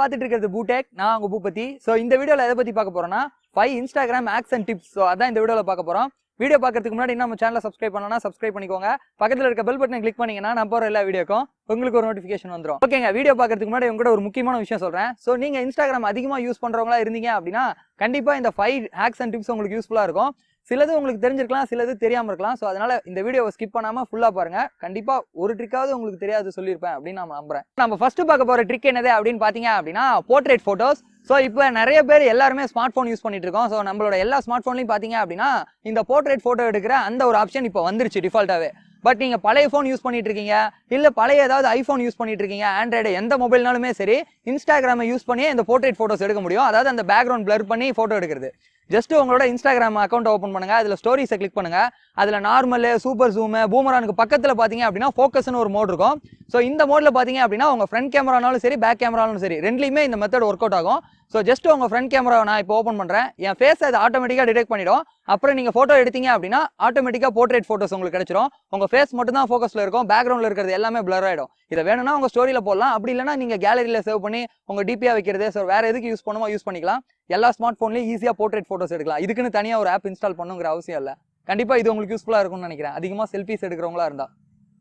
பார்த்துட்டு இருக்கிறது பூடெக். நான் உங்க பூபதி. ஸோ இந்த வீடியோவில் எதை பற்றி பார்க்க போறோம்னா 5 Instagram hacks and tips. So அதான் இந்த வீடியோவில் பார்க்க போறோம். வீடியோ பார்க்கறதுக்கு முன்னாடி நம்ம சேனலை சப்ஸ்கிரைப் பண்ணலாம், சப்ஸ்கிரைப் பண்ணிக்கோங்க. பக்கத்தில் இருக்க பெல் பட்டனை கிளிக் பண்ணீங்கன்னா நான் போகிற எல்லா வீடியோக்கும் உங்களுக்கு ஒரு நோட்டிஃபிகேஷன் வந்துடும். ஓகேங்க, வீடியோ பார்க்கறதுக்கு முன்னாடி உங்கள்கிட்ட ஒரு முக்கியமான விஷயம் சொல்கிறேன். ஸோ நீங்கள் இன்ஸ்டாகிராம் அதிகமாக யூஸ் பண்ணுறவங்களா இருந்தீங்க அப்படின்னா கண்டிப்பாக இந்த 5 ஹேக்ஸ் அண்ட் டிப்ஸ் உங்களுக்கு யூஸ்ஃபுல்லாக இருக்கும். சிலது உங்களுக்கு தெரிஞ்சிருக்கலாம், சிலது தெரியாமல் இருக்கலாம். ஸோ அதனால இந்த வீடியோவை ஸ்கிப் பண்ணாமல் ஃபுல்லாக பாருங்க. கண்டிப்பாக ஒரு ட்ரிக்காவது உங்களுக்கு தெரியாது சொல்லியிருப்பேன் அப்படின்னு நான் நம்புறேன். நம்ம ஃபர்ஸ்ட் பார்க்க போகிற ட்ரிக் என்னது அப்படின்னு பார்த்தீங்க அப்படின்னா போர்ட்ரேட் ஃபோட்டோஸ். ஸோ இப்போ நிறைய பேர் எல்லாருமே ஸ்மார்ட் ஃபோன் யூஸ் பண்ணிட்டு இருக்கோம். ஸோ நம்மளோட எல்லா ஸ்மார்ட் ஃபோன்லையும் பார்த்தீங்க அப்படின்னா இந்த போர்ட்ரேட் ஃபோட்டோ எடுக்கிற அந்த ஒரு ஆப்ஷன் இப்போ வந்துருச்சு டிஃபால்ட்டாகவே. பட் நீங்கள் பழைய ஃபோன் யூஸ் பண்ணிட்டு இருக்கீங்க, இல்லை பழைய ஏதாவது ஐஃபோன் யூஸ் பண்ணிட்டு இருக்கீங்க, ஆண்ட்ராய்டு எந்த மொபைல்னாலுமே சரி, இன்ஸ்டாகிராமை யூஸ் பண்ணி இந்த போர்ட்ரேட் ஃபோட்டோஸ் எடுக்க முடியும். அதாவது அந்த பேக்ரவுண்ட் பிளர் பண்ணி ஃபோட்டோ எடுக்கிறது. ஜஸ்ட் உங்களோட இன்ஸ்டாகிராம் அக்கௌண்ட் ஓப்பன் பண்ணுங்க, அதில் ஸ்டோரிஸை கிளிக் பண்ணுங்க. அதில் நார்மல், சூப்பர் ஜூம், பூமரானுக்கு பக்கத்தில் பார்த்தீங்க அப்படின்னா ஃபோக்கஸ்னு ஒரு மோட் இருக்கும். ஸோ இந்த மோடில் பார்த்தீங்க அப்படின்னா உங்கள் ஃப்ரண்ட் கேமரானாலும் சரி, பேக் கேமரானாலும் சரி, ரெண்டுலையுமே இந்த மெத்தட் ஒர்க் அவுட் ஆகும். ஸோ ஜஸ்ட் உங்கள் ஃப்ரண்ட் கேமரா நான் இப்போ ஓப்பன் பண்ணுறேன், என் ஃபேஸ் அது ஆட்டோமேட்டிக்காக டிடெக்ட் பண்ணிடும். அப்புறம் நீங்கள் ஃபோட்டோ எடுத்தீங்க அப்படின்னா ஆட்டோமேட்டிக்காக போர்ட்ரேட் ஃபோட்டோஸ் உங்களுக்கு கிடைச்சிரும். உங்கள் ஃபேஸ் மட்டும் தான் ஃபோக்கஸில் இருக்கும், பேக்ரவுண்டில் இருக்கிறது எல்லாமே பிளர் ஆகிடும். இதை வேணும்னா உங்கள் ஸ்டோரியில் போடலாம், அப்படி இல்லைனா நீங்கள் கேலரியில் சேவ் பண்ணி உங்கள் டிபியாக வைக்கிறது. ஸோ வேறு எதுக்கு யூஸ் பண்ணுமோ யூஸ் பண்ணிக்கலாம். எல்லா ஸ்மார்ட் ஃபோன்லேயும் ஈஸியாக போர்ட்ரேட் ஃபோட்டோஸ் எடுக்கலாம். இதுக்குன்னு தனியாக ஒரு ஆப் இன்ஸ்டால் பண்ணுங்கிற அவசியம் இல்லை. கண்டிப்பாக இது உங்களுக்கு யூஸ்ஃபுல்லாக இருக்கும்னு நினைக்கிறேன், அதிகமாக செல்ஃபிஸ் எடுக்கிறவங்களா இருந்தால்.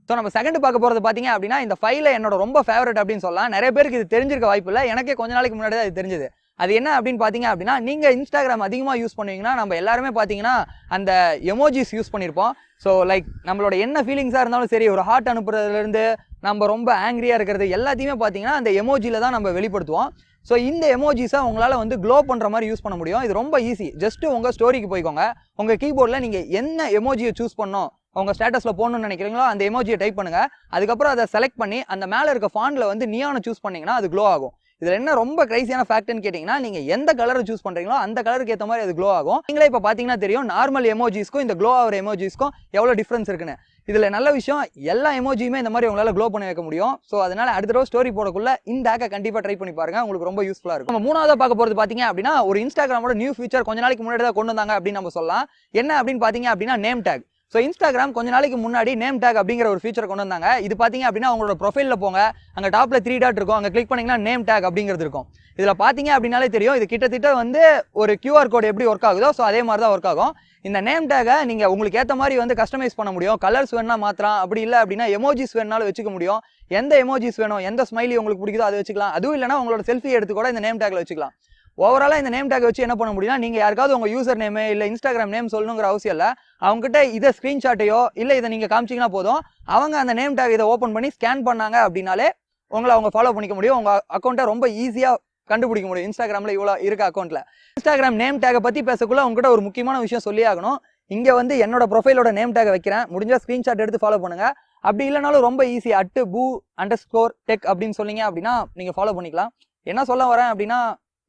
ஸோ நம்ம செகண்ட் பார்க்க போகிறது பார்த்தீங்க அப்படின்னா இந்த ஃபைல என்னோட ரொம்ப ஃபேவரட் அப்படின்னு சொல்லலாம். நிறைய பேருக்கு இது தெரிஞ்சிருக்க வாய்ப்பு இல்லை, எனக்கே கொஞ்ச நாளைக்கு முன்னாடி தான் இது தெரிஞ்சது. அது என்ன அப்படின்னு பார்த்தீங்க அப்படின்னா, நீங்கள் இன்ஸ்டாகிராம் அதிகமாக யூஸ் பண்ணுவீங்கன்னா நம்ம எல்லாருமே பார்த்தீங்கன்னா அந்த எமோஜிஸ் யூஸ் பண்ணியிருப்போம். ஸோ லைக் நம்மளோட என்ன ஃபீலிங்ஸாக இருந்தாலும் சரி, ஒரு ஹார்ட் அனுப்புறதுலேருந்து நம்ம ரொம்ப ஆங்க்ரியாக இருக்கிறது எல்லாத்தையுமே பார்த்தீங்கன்னா அந்த எமோஜியில் தான் நம்ம வெளிப்படுத்துவோம். ஸோ இந்த எமோஜிஸை உங்களால் வந்து க்ளோ பண்ணுற மாதிரி யூஸ் பண்ண முடியும். இது ரொம்ப ஈஸி. ஜஸ்ட்டு உங்கள் ஸ்டோரிக்கு போய்க்கோங்க, உங்கள் கீபோர்டில் நீங்கள் என்ன எமோஜியை சூஸ் பண்ணோம், உங்கள் ஸ்டேட்டஸில் போடணும்னு நினைக்கிறீங்களோ அந்த எமோஜியை டைப் பண்ணுங்கள். அதுக்கப்புறம் அதை செலக்ட் பண்ணி அந்த மேலே இருக்க ஃபாண்டில் வந்து நியானை சூஸ் பண்ணிங்கன்னா அது க்ளோ ஆகும். இதில் என்ன ரொம்ப கிரைசியான ஃபேக்ட்னு கேட்டிங்கன்னா, நீங்கள் எந்த கலரை சூஸ் பண்ணுறீங்களோ அந்த கலருக்கு ஏற்ற மாதிரி அது க்ளோ ஆகும். நீங்களே இப்போ பார்த்தீங்கன்னா தெரியும், நார்மல் எமோஜிஸ்க்கும் இந்த க்ளோ ஆகிற எமோஜிஸ்க்கும் எவ்வளோ டிஃப்ரென்ஸ் இருக்குன்னு. இதில் நல்ல விஷயம், எல்லா எமோஜியுமே இந்த மாதிரி உங்களால் க்ளோ பண்ணி வைக்க முடியும். ஸோ அதனால் அடுத்த தடவை ஸ்டோரி போடக்குள்ள இந்த ஆக்கை கண்டிப்பாக ட்ரை பண்ணி பாருங்க, உங்களுக்கு ரொம்ப யூஸ்ஃபுல்லாக இருக்கும். நம்ம மூணாவது பார்க்க போகிறது பார்த்தீங்க அப்படின்னா ஒரு இன்ஸ்டாகிராமோட நியூ ஃபீச்சர் கொஞ்ச நாளைக்கு முன்னாடி தான் கொண்டு வந்தாங்க அப்படின்னு நம்ம சொல்லலாம். என்ன அப்படின்னு பார்த்தீங்க அப்படின்னா நேம் டேக். ஸோ இன்ஸ்டாகிராம் கொஞ்ச நாளைக்கு முன்னாடி நேம் டேக் அப்படிங்கிற ஒரு ஃபீச்சர் கொண்டு வந்தாங்க. இது பார்த்தீங்க அப்படின்னா உங்களோட ப்ரொஃபைலில் போங்க, அங்கே டாப்பில் 3 டாட் இருக்கும், அங்கே கிளிக் பண்ணிங்கன்னா நேம் டேக் அப்படிங்கிறது இருக்கும். இதில் பார்த்தீங்க அப்படின்னாலே தெரியும், இது கிட்டத்தட்ட வந்து ஒரு QR கோட் எப்படி ஒர்க் ஆகுதோ ஸோ அதே மாதிரி தான் ஒர்க் ஆகும். இந்த நேம் டேகை நீங்கள் உங்களுக்கு ஏற்ற மாதிரி வந்து கஸ்டமைஸ் பண்ண முடியும். கலர்ஸ் வேணா மாற்றலாம், அப்படி இல்லை அப்படின்னா எமோஜிஸ் வேணாலும் வச்சுக்க முடியும். எந்த எமோஜிஸ் வேணும், எந்த ஸ்மைலி உங்களுக்கு பிடிக்குதோ அதை வச்சுக்கலாம். அதுவும் இல்லைனா உங்களோட செல்ஃபி எடுத்து கூட இந்த நேம் டேக்ல வச்சுக்கலாம். ஓவராலாக இந்த நேம் டேக் வச்சு என்ன பண்ண முடியும்னா, நீங்கள் யாருக்காவது உங்கள் யூசர் நேமு இல்லை இன்ஸ்டாகிராம் நேம் சொல்லணுங்கிற அவசியம் இல்லை. அவங்ககிட்ட இதை ஸ்க்ரீன்ஷாட்டையோ இல்லை இதை நீங்கள் காமிச்சிங்கன்னா போதும், அவங்க அந்த நேம் டேக் இதை ஓப்பன் பண்ணி ஸ்கேன் பண்ணாங்க அப்படின்னாலே உங்களை அவங்க ஃபாலோ பண்ணிக்க முடியும். உங்கள் அக்கௌண்ட்டை ரொம்ப ஈஸியாக கண்டுபிடிக்க முடியும் இன்ஸ்டாகிராமில் இவ்வளோ இருக்க அக்கௌண்ட்டில். இன்ஸ்டாகிராம் நேம் டேக்கை பற்றி பேசக்குள்ள உங்ககிட்ட ஒரு முக்கியமான விஷயம் சொல்லி ஆகணும். இங்கே வந்து என்னோட ப்ரொஃபைலோட நேம் டேக்கை வைக்கிறேன், முடிஞ்சால் ஸ்க்ரீன்ஷாட் எடுத்து ஃபாலோ பண்ணுங்க. அப்படி இல்லைனாலும் ரொம்ப ஈஸி, @boo_tech அப்படின்னு சொன்னீங்க அப்படின்னா நீங்கள் ஃபாலோ பண்ணிக்கலாம். என்ன சொல்ல வரேன் அப்படின்னா,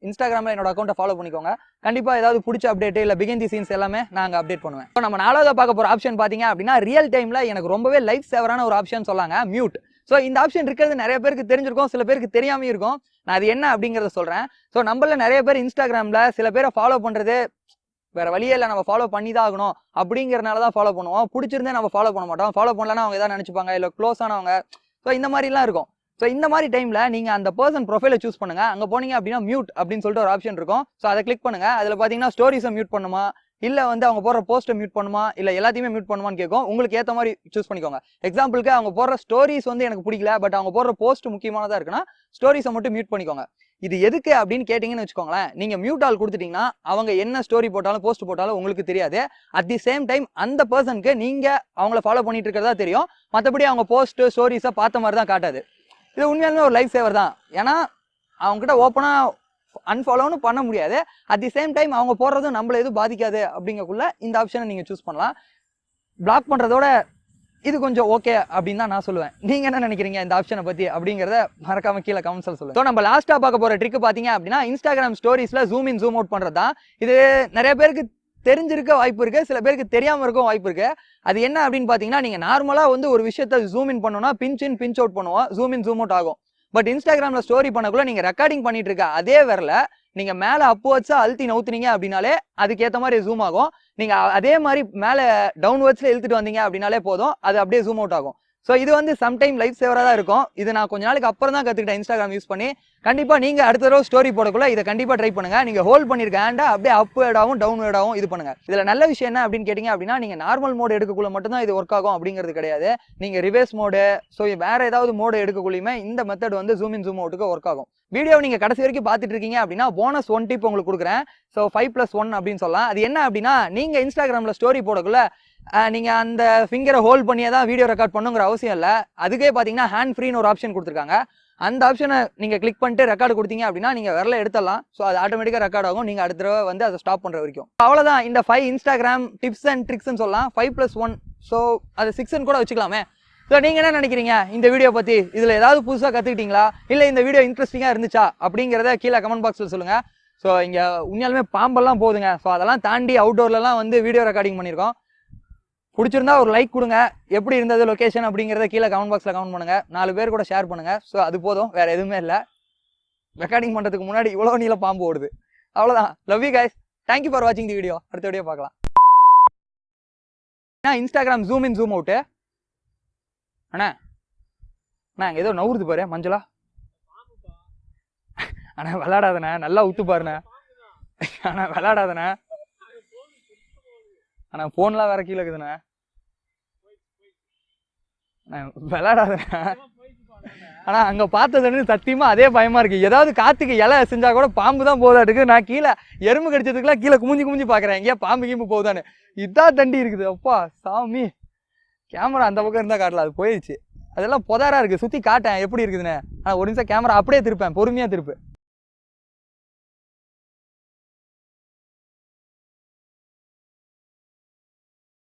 இன்ஸ்டாகிராமில் என்னோட அக்கௌண்ட்டை ஃபாலோ பண்ணிக்கோங்க. கண்டிப்பாக ஏதாவது பிடிச்ச அப்டேட் இல்லை பிகின் தி சீன்ஸ் எல்லாமே நாங்கள் அப்டேட் பண்ணுவேன். இப்போ நம்ம நாலாவது பார்க்க போகிற ஆப்ஷன் பார்த்தீங்க அப்படின்னா ரியல் டைமில் எனக்கு ரொம்பவே லைஃப் சேவரான ஒரு ஆப்ஷன் சொல்லாங்க, மியூட். ஸோ இந்த ஆப்ஷன் இருக்கிறது நிறைய பேருக்கு தெரிஞ்சிருக்கும், சில பேருக்கு தெரியாமல் இருக்கும். நான் அது என்ன அப்படிங்கிறத சொல்கிறேன். ஸோ நம்மள நிறைய பேர் இன்ஸ்டாகிராமில் சில பேரை ஃபாலோ பண்ணுறது வேற வழியே இல்லை, நம்ம ஃபாலோ பண்ணி தான் ஆகணும் அப்படிங்கிறனால தான் ஃபாலோ பண்ணுவோம். பிடிச்சிருந்தே நம்ம ஃபாலோ பண்ண மாட்டோம். ஃபாலோ பண்ணலன்னா அவங்க எதாவது நினச்சிப்பாங்க, இல்லை க்ளோஸ் ஆனவங்க. ஸோ இந்த மாதிரிலாம் இருக்கும். ஸோ இந்த மாதிரி டைமில் நீங்கள் அந்த பர்சன் ப்ரொஃபைலை சூஸ் பண்ணுங்க. அங்கே போனீங்க அப்படின்னா மியூட் அப்படின்னு சொல்லிட்டு ஒரு ஆப்ஷன் இருக்கும். ஸோ அதை கிளிக் பண்ணுங்க. அதில் பார்த்தீங்கன்னா ஸ்டோரிஸை மியூட் பண்ணுமா, இல்லை வந்து அவங்க போடுற போஸ்ட்டை மியூட் பண்ணுமா, இல்லை எல்லாத்தையுமே மியூட் பண்ணுமான்னு கேட்கும். உங்களுக்கு ஏற்ற மாதிரி சூஸ் பண்ணிக்கோங்க. எக்ஸாம்பிளுக்கு அவங்க போடுற ஸ்டோரிஸ் வந்து எனக்கு பிடிக்கல, பட் அவங்க போடுற போஸ்ட் முக்கியமானதாக இருக்குன்னா ஸ்டோரிஸை மட்டும் மியூட் பண்ணிக்கோங்க. இது எதுக்கு அப்படின்னு கேட்டிங்கன்னு வச்சுக்கோங்களேன், நீங்கள் மியூட் ஆல் கொடுத்துட்டீங்கன்னா அவங்க என்ன ஸ்டோரி போட்டாலும் போஸ்ட் போட்டாலும் உங்களுக்கு தெரியாது. அட் தி சேம் டைம் அந்த பர்சனுக்கு நீங்கள் அவங்கள ஃபாலோ பண்ணிட்டு இருக்கிறதா தெரியும். மற்றபடி அவங்க போஸ்ட் ஸ்டோரிஸை பார்த்த மாதிரி தான் காட்டாது. இது உண்மையாலுமே ஒரு லைஃப் சேவர் தான். ஏன்னா அவங்ககிட்ட ஓப்பனாக அன்ஃபாலோன்னு பண்ண முடியாது. அட் தி சேம் டைம் அவங்க போடுறதும் நம்மள எதுவும் பாதிக்காது. அப்படிங்கக்குள்ள இந்த ஆப்ஷனை நீங்கள் சூஸ் பண்ணலாம். பிளாக் பண்ணுறதோட இது கொஞ்சம் ஓகே அப்படின்னு தான் நான் சொல்லுவேன். நீங்கள் என்ன நினைக்கிறீங்க இந்த ஆப்ஷனை பற்றி அப்படிங்கிறத மறக்காம கீழே கமெண்ட்ஸில் சொல்லுங்கள். ஸோ நம்ம லாஸ்ட்டாக பார்க்க போகிற ட்ரிக் பார்த்தீங்க அப்படின்னா இன்ஸ்டாகிராம் ஸ்டோரிஸில் ஜூம் இன் ஜூம் அவுட் பண்ணுறது தான். இது நிறைய பேருக்கு தெரிஞ்சிருக்க வாய்ப்பு இருக்கு, சில பேருக்கு தெரியாமல் இருக்க வாய்ப்பு இருக்கு. அது என்ன அப்படின்னு பார்த்தீங்கன்னா, நீங்கள் நார்மலாக வந்து ஒரு விஷயத்தை ஜூம் இன் பண்ணோம்னா பிஞ்ச் இன் பிஞ்ச் அவுட் பண்ணுவோம், ஜூம் இன் ஜூம் அவுட் ஆகும். பட் இன்ஸ்டாகிராமில் ஸ்டோரி பண்ணக்குள்ள நீங்கள் ரெக்கார்டிங் பண்ணிட்டு இருக்க அதே வரல நீங்கள் மேலே அப்வர்ட்ஸாக அழுத்தி நவுத்துனீங்க அப்படின்னாலே அதுக்கேற்ற மாதிரி ஜூம் ஆகும். நீங்கள் அதே மாதிரி மேலே டவுன்வர்ட்ஸில் இழுத்துட்டு வந்தீங்க அப்படின்னாலே போதும், அது அப்படியே ஜூம் அவுட் ஆகும். ஸோ இது வந்து சம்டைம் லைஃப் சேவராக தான் இருக்கும். இது நான் கொஞ்ச நாளுக்கு அப்புறம் தான் கற்றுக்கிட்டேன் இன்ஸ்டாகிராம் யூஸ் பண்ணி. கண்டிப்பாக நீங்கள் அடுத்த தடவை ஸ்டோரி போடக்குள்ள இதை கண்டிப்பாக ட்ரை பண்ணுங்க. நீங்கள் ஹோல்ட் பண்ணியிருக்க ஹேண்டை அப்படியே அப்வேர்டாகவும் டவுன்வேர்டாகவும் இது பண்ணுங்க. இதில் நல்ல விஷயம் என்ன அப்படின்னு கேட்டிங்க அப்படின்னா, நீங்கள் நார்மல் மோடு எடுக்கக்குள்ள மட்டும்தான் இது ஒர்க் ஆகும் அப்படிங்கிறது கிடையாது. நீங்கள் ரிவர்ஸ் மோடு, ஸோ வேற ஏதாவது மோடு எடுக்கக்குள்ளையுமே இந்த மெத்தட் வந்து ஜூம் இன் ஜூம் அவுட்டுக்கு ஒர்க் ஆகும். வீடியோ நீங்கள் கடைசி வரைக்கும் பார்த்துட்டு இருக்கீங்க அப்படின்னா போனஸ் 1 டிப் உங்களுக்கு கொடுக்குறேன். ஸோ 5+1 அப்படின்னு சொல்லலாம். அது என்ன அப்படின்னா, நீங்கள் இன்ஸ்டாகிராமில் ஸ்டோரி போடக்குள்ள நீங்கள் அந்த ஃபிங்கரை ஹோல்ட் பண்ணியே தான் வீடியோ ரெக்கார்ட் பண்ணுங்கிற அவசியம் இல்லை. அதுக்கே பார்த்தீங்கன்னா ஹேண்ட் ஃப்ரீன்னு ஒரு ஆப்ஷன் கொடுத்துருக்காங்க. அந்த ஆப்ஷனை நீங்கள் கிளிக் பண்ணிட்டு ரெக்கார்டு கொடுத்தீங்க அப்படின்னா நீங்கள் விரல எடுத்துடலாம். ஸோ அது ஆட்டோமேட்டிக்காக ரெக்கார்ட் ஆகும் நீங்கள் அடுத்த தடவை வந்து அதை ஸ்டாப் பண்ணுற வரைக்கும். அவ்வளோதான் இந்த 5 இன்ஸ்டாகிராம் டிப்ஸ் அண்ட் ட்ரிக்ஸ்ன்னு சொல்லலாம். 5+1, ஸோ அது 6ன்னு கூட வச்சுக்கலாமே. ஸோ நீங்கள் என்ன நினைக்கிறீங்க இந்த வீடியோ பற்றி? இதில் ஏதாவது புதுசாக கற்றுக்கிட்டீங்களா, இல்லை இந்த வீடியோ இன்ட்ரெஸ்டிங்காக இருந்துச்சா அப்படிங்கிறத கீழே கமெண்ட் பாக்ஸில் சொல்லுங்கள். ஸோ இங்கே உண்மையாலுமே பாம்பெல்லாம் போகுதுங்க. ஸோ அதெல்லாம் தாண்டி அவுட்டோர்லலாம் வந்து வீடியோ ரெக்கார்டிங் பண்ணியிருக்கோம். பிடிச்சிருந்தா ஒரு லைக் கொடுங்க. எப்படி இருந்தது லொக்கேஷன் அப்படிங்கிறத கீழே கமெண்ட் பாக்ஸில் கமெண்ட் பண்ணுங்கள். 4 பேர் கூட ஷேர் பண்ணுங்கள். ஸோ அது போதும், வேறு எதுவுமே இல்லை. ரெக்கார்டிங் பண்ணுறதுக்கு முன்னாடி இவ்வளோ நீள பாம்பு ஓடுது. அவ்வளோதான். Love you guys. Thank you for வாட்சிங் தி வீடியோ. அடுத்த வீடியோ பார்க்கலாம். Instagram zoom in zoom out அண்ணா அண்ணா ஏதோ நவுறுது பாரு மஞ்சளா. அண்ணா விளாடாதண்ணா, நல்லா உத்து பாருண்ணே. அண்ணா விளாடாதண்ணா. அண்ணா ஃபோன்லாம் வேற கீழே இருக்குதுண்ணா. விளாடாதண்ணா. ஆனா அங்க பார்த்தது சத்தியமா அதே பயமா இருக்கு. ஏதாவது காத்துக்கு இலை செஞ்சா கூட பாம்பு தான் போதாட்டுக்கு. நான் கீழே எறும்பு கடிச்சதுக்குலாம் கீழே குமிஞ்சு பாக்குறேன், எங்கேயா பாம்பு கீம்பு போகுதான்னு. இதான் தண்டி இருக்குது. அப்பா சாமி, கேமரா அந்த பக்கம் இருந்தா காட்டல, அது போயிடுச்சு. அதெல்லாம் புதாரா இருக்கு. சுத்தி காட்டேன் எப்படி இருக்குதுன்னு. ஆனா ஒரு நிமிஷம் கேமரா அப்படியே திருப்பேன், பொறுமையா திருப்பு.